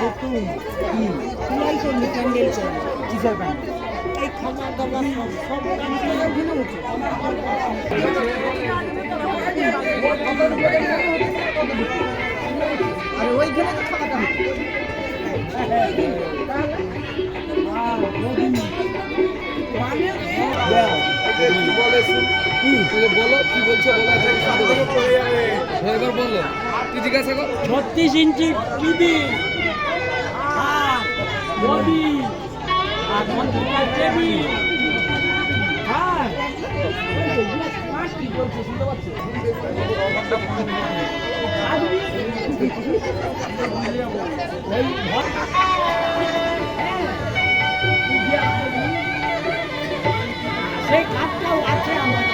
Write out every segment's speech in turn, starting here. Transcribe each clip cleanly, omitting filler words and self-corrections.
নতুন চুলাই চলছে, ক্যান্ডেল চলছে। কিসের প্যান্ডেল? এই খাবার দাবার সব ওখানে হচ্ছে। আর ওইখানে তো খাওয়াটা হচ্ছে। বলো কি বলছো, এবার বলো কি জিজ্ঞাসা করো। 36 ইঞ্চি টিভি, বডি আর কম্পিউটার টেবিল। হ্যাঁ কি বলছে শুনতে পাচ্ছি? সেই কাজটাও আছে আমার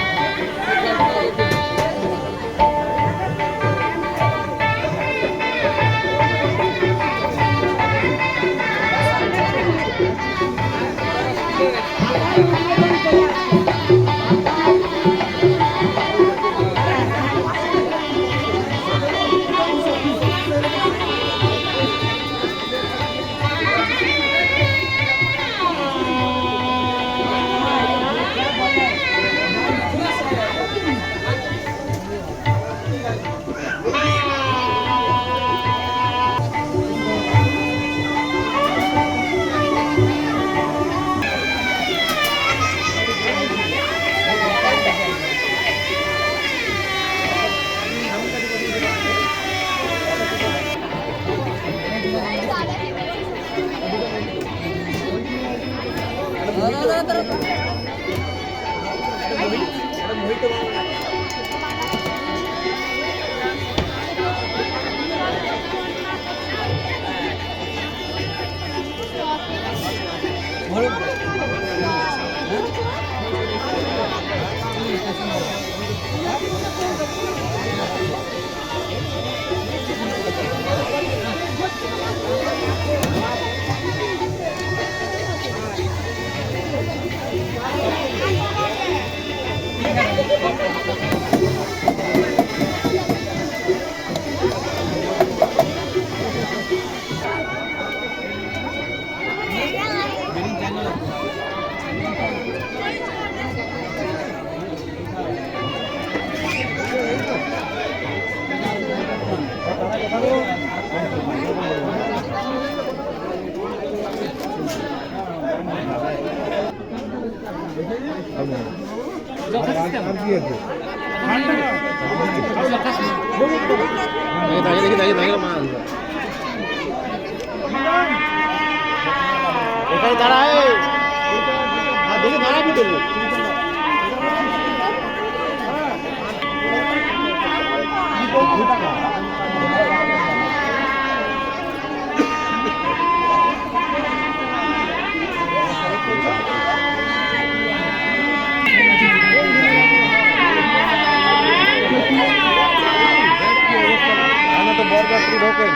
এখানে দাঁড়ায় দেখে দাঁড়াবি দেবো। তো বরযাত্রী ঢোকেন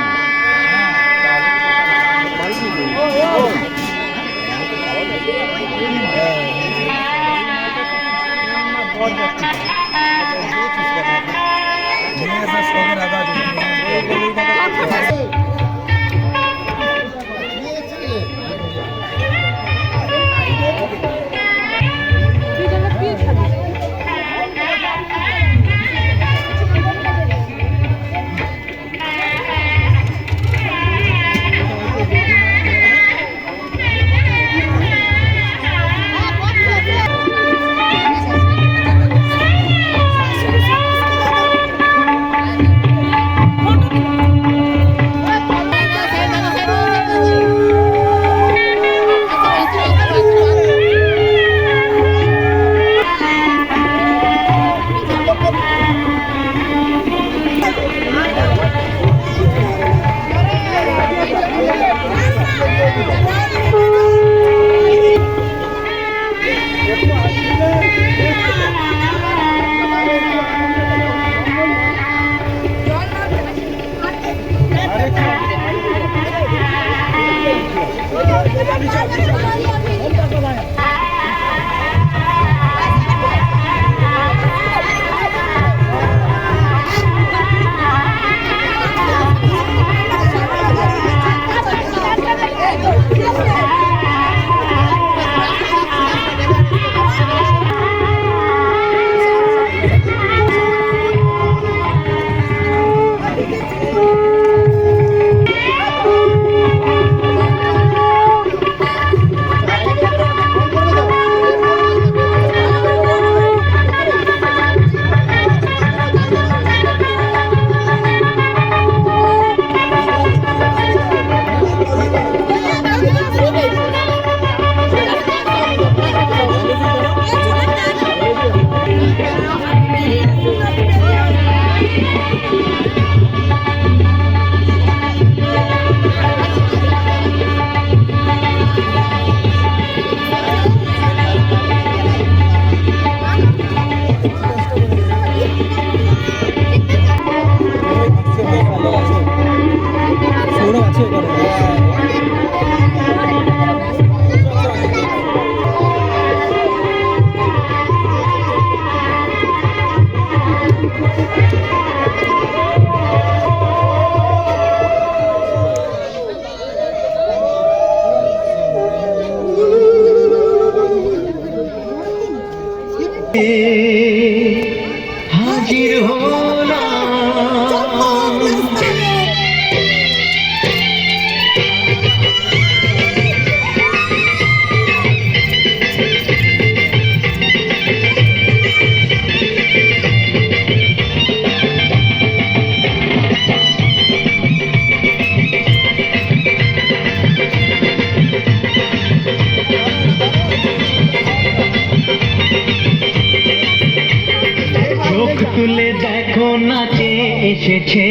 এসেছে,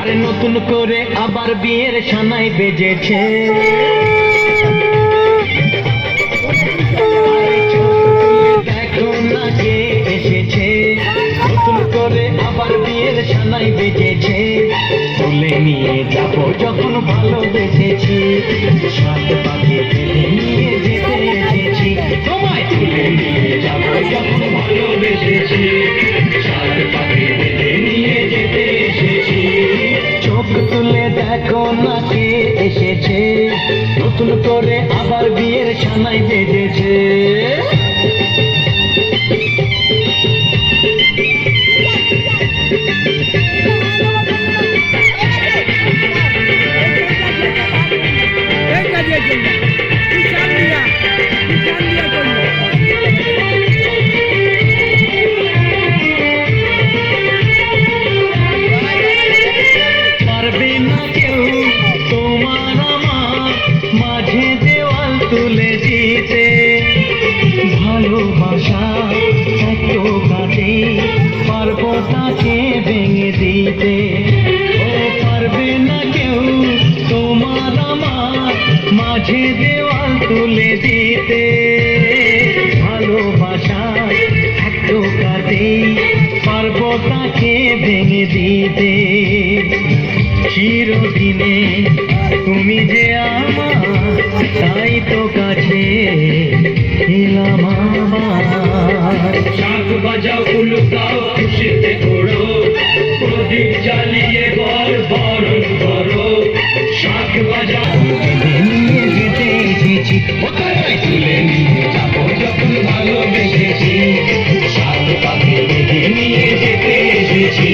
আরে নতুন করে আবার বিয়ের সানাই বেজেছে। দেখো না কে এসেছে, নতুন করে আবার বিয়ের সানাই বেজেছে। তুলে নিয়ে যাব যখন ভালোবেসেছি, সাত পাকে বেঁধে নিয়ে যেতে এসেছি। তোমায় তুলে নিয়ে যাব যখন ভালোবেসেছি, সাত পাকে বেঁধে নিয়ে যেতে এসেছি। চোখ তুলে দেখো না কে এসেছে, নতুন করে আবার বিয়ের সানাই বেজেছে। পারবে না কেউ তোমার আমার মাঝে দেওয়াল তুলে দিতে, ভালোবাসা এত কাটে পারবো তাকে ভেঙে দিতে। ও পারবে না কেউ তোমার আমার মাঝে দেওয়াল তুলে দিতে, ভালোবাসা এত কাটে পারবো তাকে ভেঙে দিতে। চিরদিনে তুমি যে আমার, তাই তো কাছে এলাম আমার। শাঁখ বাজাও উলুকাও খুশিতে ঘোরো, প্রদীপ জ্বালিয়ে বর বরণ করো। শাঁখ বাজাও নিয়ে যেতে এসেছি, ওখানে তুলে নিয়ে যাবো যখন ভালোবেসেছি, শাঁখ পাখি বেঁধে নিয়ে যেতে এসেছি।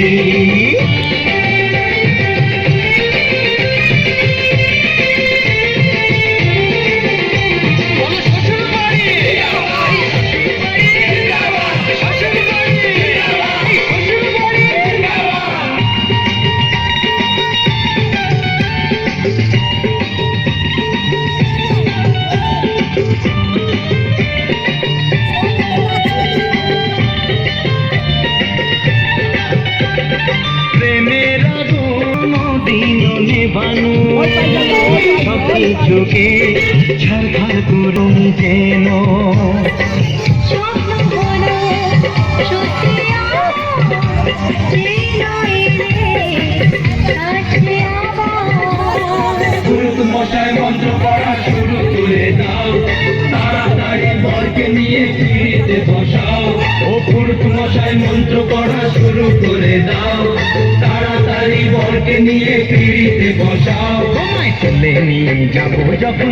প্রেমের আগুন দিনও নেভানো, সব কিছুকে ছাড়খাড় করুন যেন। পুরুত মশাই মন্ত্র পড়া শুরু করে দাও, তাড়াতাড়ি বরকে নিয়ে ফিরিতে বসাও। ও পুরুত মশাই মন্ত্র পড়া শুরু করে দাও, তাড়াতাড়ি বরকে নিয়ে ফিরিতে বসাও। তোমায় তুলে নিয়ে যাবো যখন